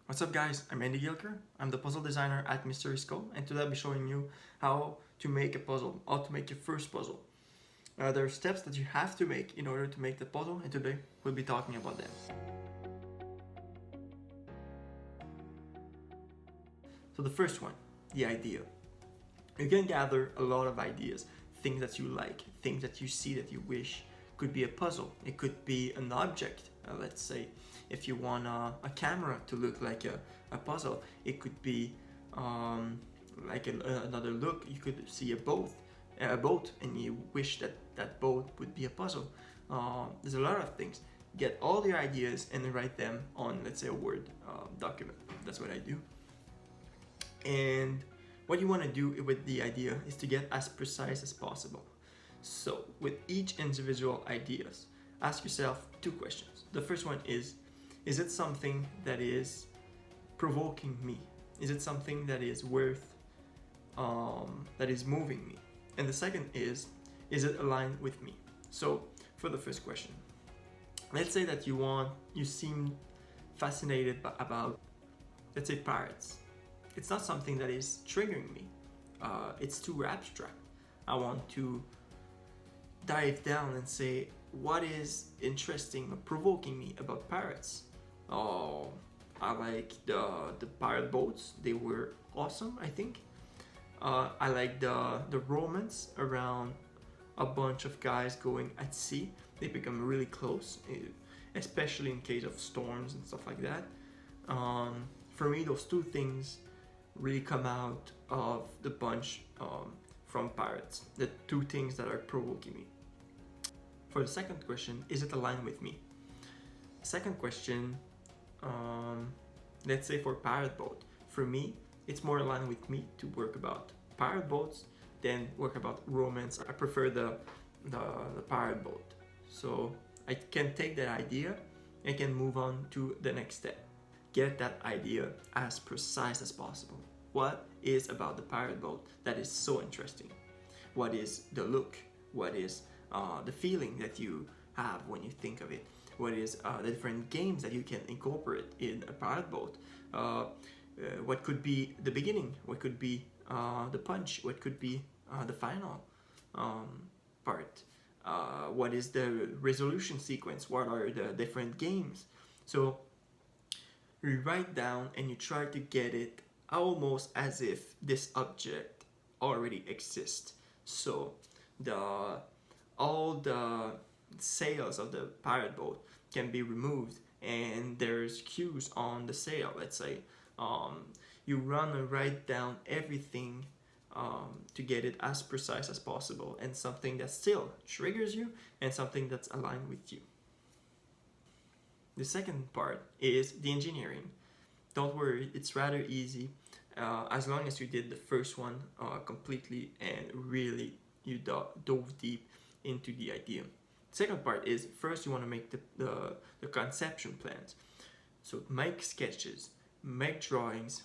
What's up guys, I'm Andy Gilker. I'm the puzzle designer at Mystery Skull, and today I'll be showing you how to make a puzzle, how to make your first puzzle. There are steps that you have to make in order to make the puzzle, and today we'll be talking about them. So the first one, the idea. You can gather a lot of ideas, things that you like, things that you see that you wish could be a puzzle. It could be an object, let's say if you want a camera to look like a puzzle. It could be like another look. You could see a boat and you wish that that boat would be a puzzle. There's a lot of things. Get all your ideas and write them on, let's say, a Word document. That's what I do. And what you want to do with the idea is to get as precise as possible. So with each individual ideas, ask yourself two questions. The first one is it something that is provoking me? Is it something that is worth, that is moving me? And the second is it aligned with me? So for the first question, let's say that you seem fascinated about, let's say, pirates. It's not something that is triggering me. It's too abstract. I want to dive down and say, what is interesting or provoking me about pirates? Oh, I like the pirate boats. They were awesome, I think. I like the romance around a bunch of guys going at sea. They become really close, especially in case of storms and stuff like that. For me, those two things really come out of the bunch from pirates. The two things that are provoking me. For the second question, is it aligned with me? Second question, let's say for pirate boat. For me, it's more aligned with me to work about pirate boats than work about romance. I prefer the pirate boat. So I can take that idea and can move on to the next step. Get that idea as precise as possible. What is about the pirate boat that is so interesting? What is the look? What is the feeling that you have when you think of it? What is the different games that you can incorporate in a pirate boat? What could be the beginning? What could be the punch? What could be the final part? What is the resolution sequence? What are the different games? So you write down and you try to get it almost as if this object already exists. So all the sails of the pirate boat can be removed and there's cues on the sail. Let's say you run and write down everything to get it as precise as possible, and something that still triggers you and something that's aligned with you. The second part is the engineering. Don't worry, it's rather easy as long as you did the first one completely and really you dove deep into the idea. Second part is, first you want to make the conception plans. So make sketches, make drawings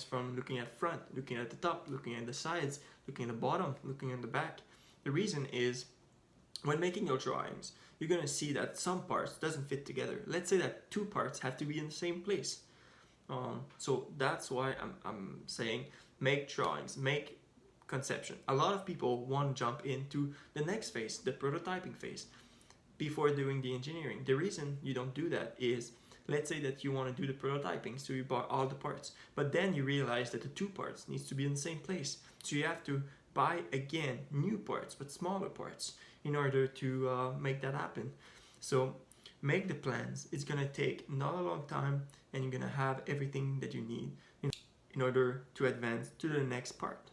from looking at front, looking at the top, looking at the sides, looking at the bottom, looking at the back. The reason is, when making your drawings, you're gonna see that some parts doesn't fit together. Let's say that two parts have to be in the same place. So that's why I'm saying make drawings, make conception. A lot of people want to jump into the next phase, the prototyping phase, before doing the engineering. The reason you don't do that is, let's say that you want to do the prototyping, so you bought all the parts, but then you realize that the two parts needs to be in the same place. So you have to buy again new parts, but smaller parts, in order to make that happen. So make the plans. It's gonna take not a long time, and you're gonna have everything that you need in order to advance to the next part.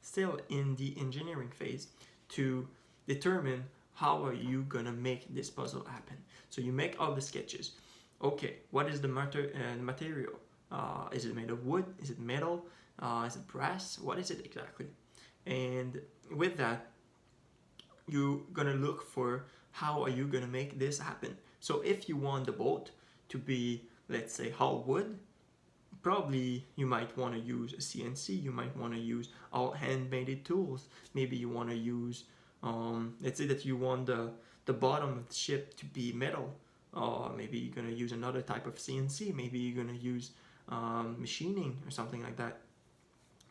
Still in the engineering phase, to determine how are you gonna make this puzzle happen. So you make all the sketches. Okay, what is the material? Is it made of wood? Is it metal? Is it brass? What is it exactly? And with that, you're gonna look for how are you gonna make this happen. So if you want the boat to be, let's say, all wood, probably you might want to use a CNC. You might want to use all hand-made tools. Maybe you want to use let's say that you want the bottom of the ship to be metal. or maybe you're going to use another type of CNC, maybe you're going to use machining or something like that.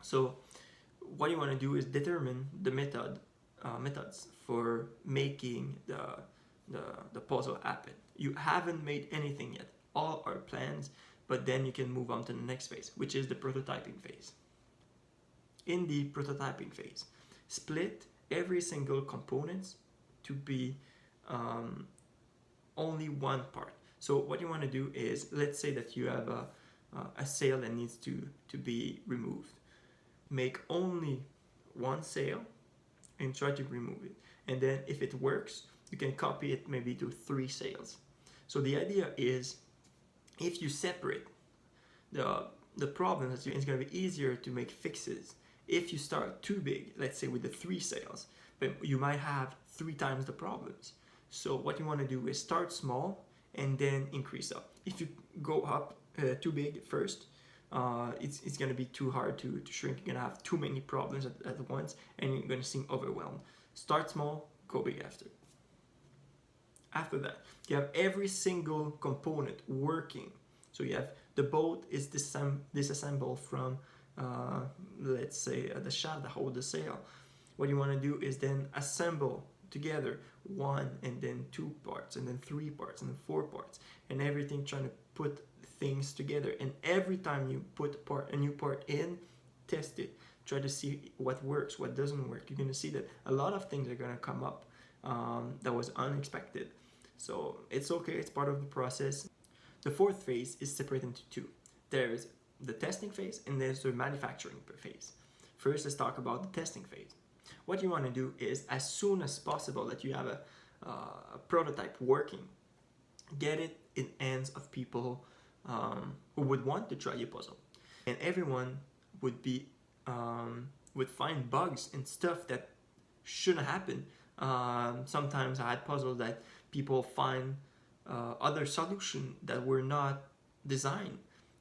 So what you want to do is determine the methods for making the puzzle happen. You haven't made anything yet. All are plans, but then you can move on to the next phase, which is the prototyping phase. In the prototyping phase, split every single component to be only one part. So what you want to do is, let's say that you have a sail that needs to be removed. Make only one sail and try to remove it. And then if it works, you can copy it maybe to 3 sails. So the idea is, if you separate the problems, it's going to be easier to make fixes. If you start too big, let's say with the 3 sails, but you might have 3 times the problems. So what you want to do is start small and then increase up. If you go up too big first, it's going to be too hard to shrink. You're going to have too many problems at once and you're going to seem overwhelmed. Start small, go big after. After that, you have every single component working. So you have the boat is disassembled from, let's say, the shaft that holds the sail. What you want to do is then assemble together 1 and then 2 parts and then 3 parts and then 4 parts, and everything trying to put things together. And every time you put a new part in, test it. Try to see what works, what doesn't work. You're going to see that a lot of things are going to come up that was unexpected. So it's okay, it's part of the process. The 4th phase is separated into 2. There's the testing phase and there's the manufacturing phase. First, let's talk about the testing phase. What you want to do is, as soon as possible that you have a prototype working, get it in hands of people who would want to try your puzzle. And everyone would be would find bugs and stuff that shouldn't happen. Sometimes I had puzzles that people find other solutions that were not designed,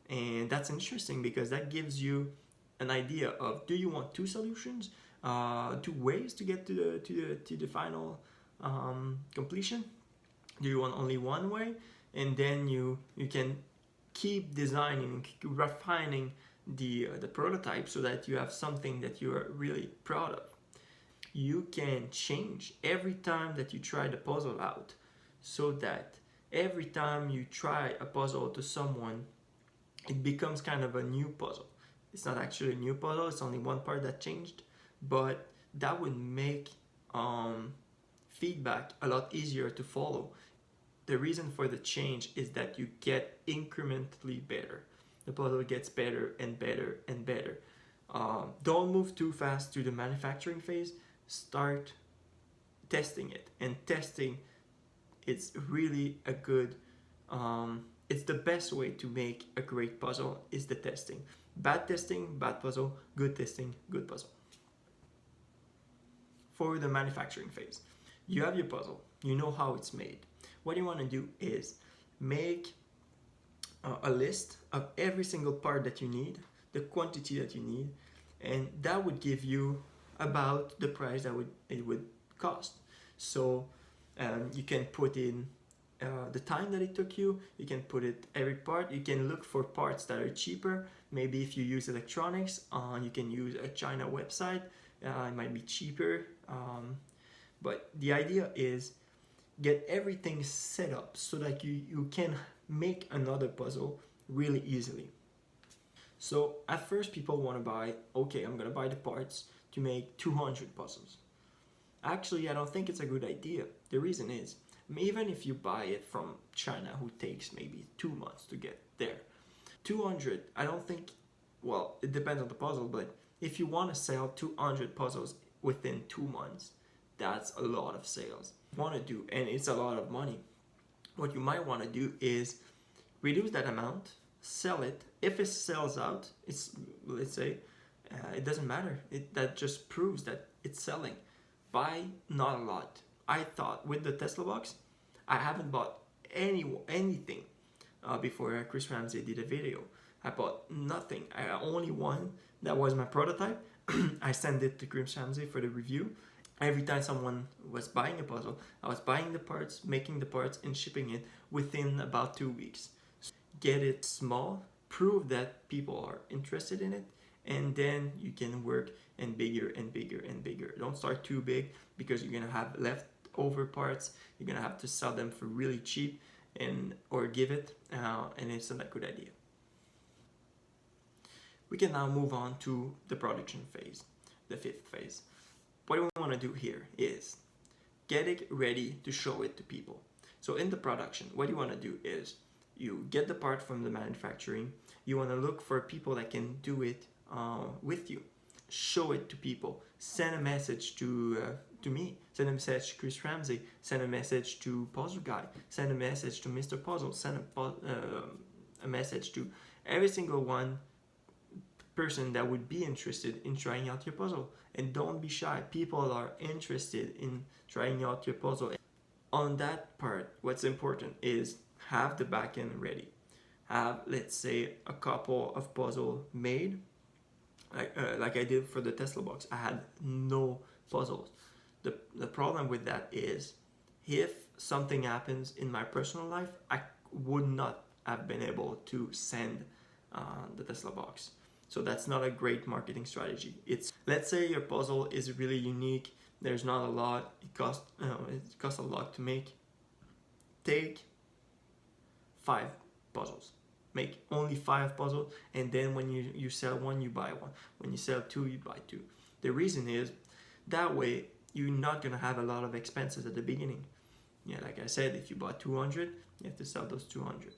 and that's interesting because that gives you an idea of, do you want 2 solutions, 2 ways to get to the final completion? Do you want only one way? And then you can keep designing, refining the prototype so that you have something that you are really proud of. You can change every time that you try the puzzle out, so that every time you try a puzzle to someone, it becomes kind of a new puzzle. It's not actually a new puzzle, it's only one part that changed, but that would make feedback a lot easier to follow. The reason for the change is that you get incrementally better. The puzzle gets better and better and better. Don't move too fast to the manufacturing phase. Start testing it, and testing, it's really a good it's the best way to make a great puzzle, is the testing. Bad testing, bad puzzle. Good testing, good puzzle. For the manufacturing phase, you have your puzzle, you know how it's made. What you want to do is make a list of every single part that you need, the quantity that you need, and that would give you about the price that it would cost. So you can put in the time that it took you, you can put it every part, you can look for parts that are cheaper. Maybe if you use electronics, you can use a China website, it might be cheaper, but the idea is get everything set up so that you can make another puzzle really easily. So at first people want to buy, okay, I'm gonna buy the parts to make 200 puzzles. Actually, I don't think it's a good idea. The reason is, even if you buy it from China, who takes maybe 2 months to get there, 200, I don't think, well, it depends on the puzzle, but if you want to sell 200 puzzles within 2 months, that's a lot of sales. Want to do, and it's a lot of money. What you might want to do is reduce that amount, sell it. If it sells out, it's, let's say, it doesn't matter. That just proves that it's selling. Buy not a lot. I thought with the Tesla box, I haven't bought anything before Chris Ramsey did a video. I bought nothing. I only one that was my prototype. I sent it to Chris Ramsey for the review. Every time someone was buying a puzzle, I was buying the parts, making the parts, and shipping it within about 2 weeks. Get it small, prove that people are interested in it, and then you can work and bigger and bigger and bigger. Don't start too big because you're gonna have leftover parts. You're gonna have to sell them for really cheap, and or give it, and it's not a good idea. We can now move on to the production phase, the fifth phase. What we want to do here is get it ready to show it to people. So in the production, what you want to do is you get the part from the manufacturing. You want to look for people that can do it with you. Show it to people. Send a message to me. Send a message to Chris Ramsey. Send a message to Puzzle Guy. Send a message to Mr. Puzzle. Send a message to every single one person that would be interested in trying out your puzzle. And don't be shy. People are interested in trying out your puzzle. On that part, what's important is have the backend ready. Have, let's say, a couple of puzzles made, like I did for the Tesla box. I had no puzzles. The problem with that is if something happens in my personal life, I would not have been able to send the Tesla box. So that's not a great marketing strategy. Let's say your puzzle is really unique. There's not a lot. It costs a lot to make. Take 5 puzzles. Make only 5 puzzles, and then when you sell one, you buy one. When you sell 2, you buy 2. The reason is that way you're not gonna have a lot of expenses at the beginning. Yeah, like I said, if you bought 200, you have to sell those 200.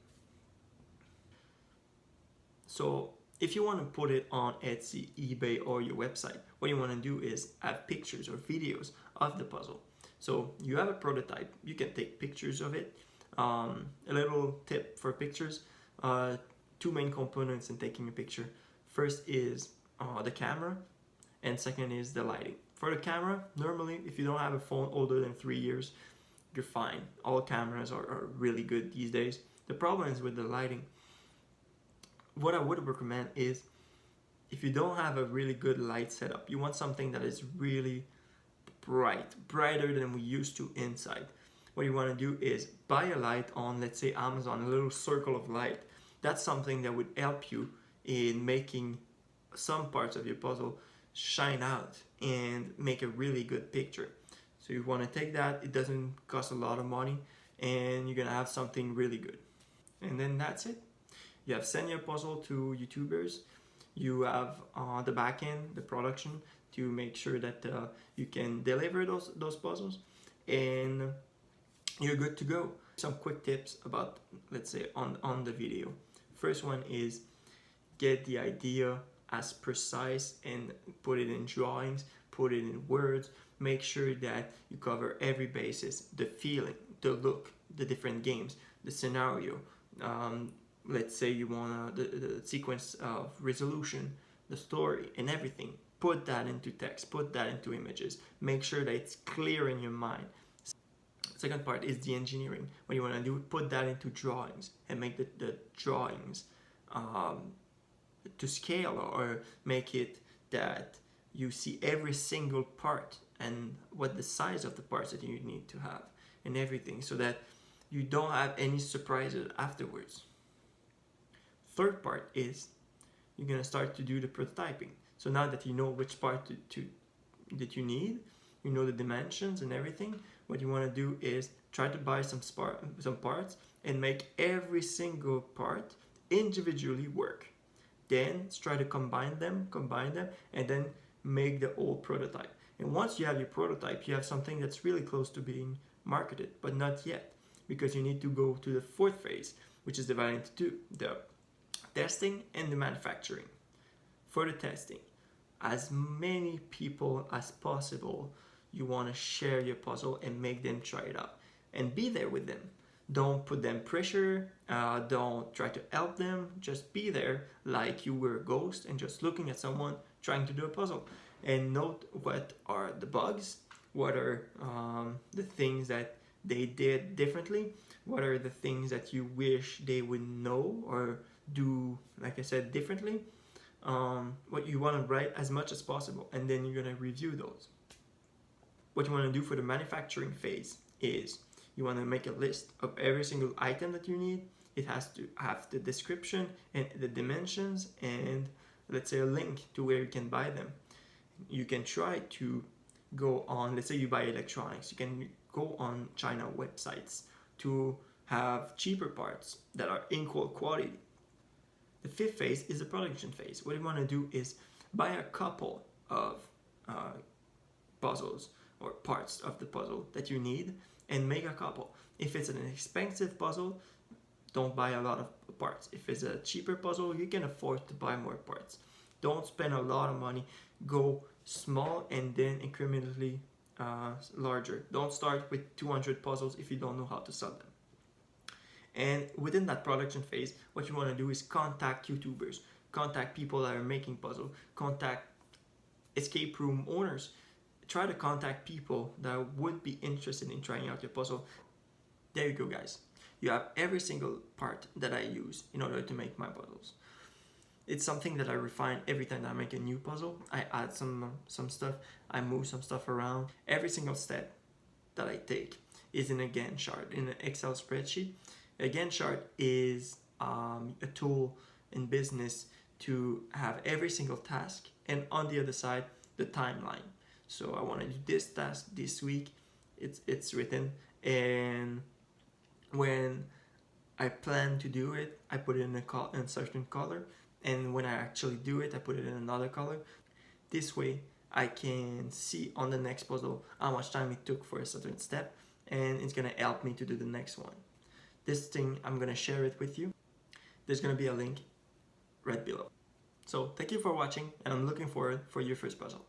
So if you want to put it on Etsy, eBay, or your website, what you want to do is have pictures or videos of the puzzle. So you have a prototype, you can take pictures of it. A little tip for pictures, 2 main components in taking a picture. First is the camera, and second is the lighting. For the camera, normally if you don't have a phone older than 3 years, you're fine. All cameras are really good these days. The problem is with the lighting. What I would recommend is if you don't have a really good light setup, you want something that is really bright, brighter than we used to inside. What you want to do is buy a light on, let's say, Amazon, a little circle of light. That's something that would help you in making some parts of your puzzle shine out and make a really good picture. So you want to take that, it doesn't cost a lot of money, and you're gonna have something really good. And then that's it. You have sent your puzzle to YouTubers. You have the backend, the production, to make sure that you can deliver those puzzles, and you're good to go. Some quick tips about, let's say, on the video. First one is get the idea as precise and put it in drawings, put it in words. Make sure that you cover every basis: the feeling, the look, the different games, the scenario. Let's say you want the sequence of resolution, the story, and everything. Put that into text, put that into images. Make sure that it's clear in your mind. Second part is the engineering. What you want to do, put that into drawings and make the drawings to scale, or make it that you see every single part and what the size of the parts that you need to have and everything, so that you don't have any surprises afterwards. Third part is you're gonna start to do the prototyping. So now that you know which part that you need, you know the dimensions and everything, what you want to do is try to buy some parts and make every single part individually work. Then try to combine them, and then make the whole prototype. And once you have your prototype, you have something that's really close to being marketed, but not yet, because you need to go to the fourth phase, which is divided into 2, the testing and the manufacturing. For the testing, as many people as possible, you want to share your puzzle and make them try it out and be there with them. Don't put them pressure, don't try to help them, just be there like you were a ghost and just looking at someone trying to do a puzzle. And note what are the bugs, what are the things that they did differently, what are the things that you wish they would know or do, like I said, differently. What you want to write as much as possible, and then you're going to review those. What you want to do for the manufacturing phase is you want to make a list of every single item that you need. It has to have the description and the dimensions and let's say a link to where you can buy them. You can try to go on, let's say you buy electronics, you can go on China websites to have cheaper parts that are equal quality. The fifth phase is the production phase. What you want to do is buy a couple of puzzles or parts of the puzzle that you need and make a couple. If it's an expensive puzzle, don't buy a lot of parts. If it's a cheaper puzzle, you can afford to buy more parts. Don't spend a lot of money. Go small and then incrementally larger. Don't start with 200 puzzles if you don't know how to sell them. And within that production phase, what you want to do is contact YouTubers, contact people that are making puzzle, contact escape room owners. Try to contact people that would be interested in trying out your puzzle. There you go, guys. You have every single part that I use in order to make my puzzles. It's something that I refine every time that I make a new puzzle. I add some stuff, I move some stuff around. Every single step that I take is in a Gantt chart, in an Excel spreadsheet. A Gantt chart is a tool in business to have every single task and on the other side, the timeline. So I want to do this task this week, it's written, and when I plan to do it, I put it in a certain color, and when I actually do it, I put it in another color. This way, I can see on the next puzzle how much time it took for a certain step, and it's gonna help me to do the next one. This thing, I'm gonna share it with you. There's gonna be a link right below. So thank you for watching, and I'm looking forward for your first puzzle.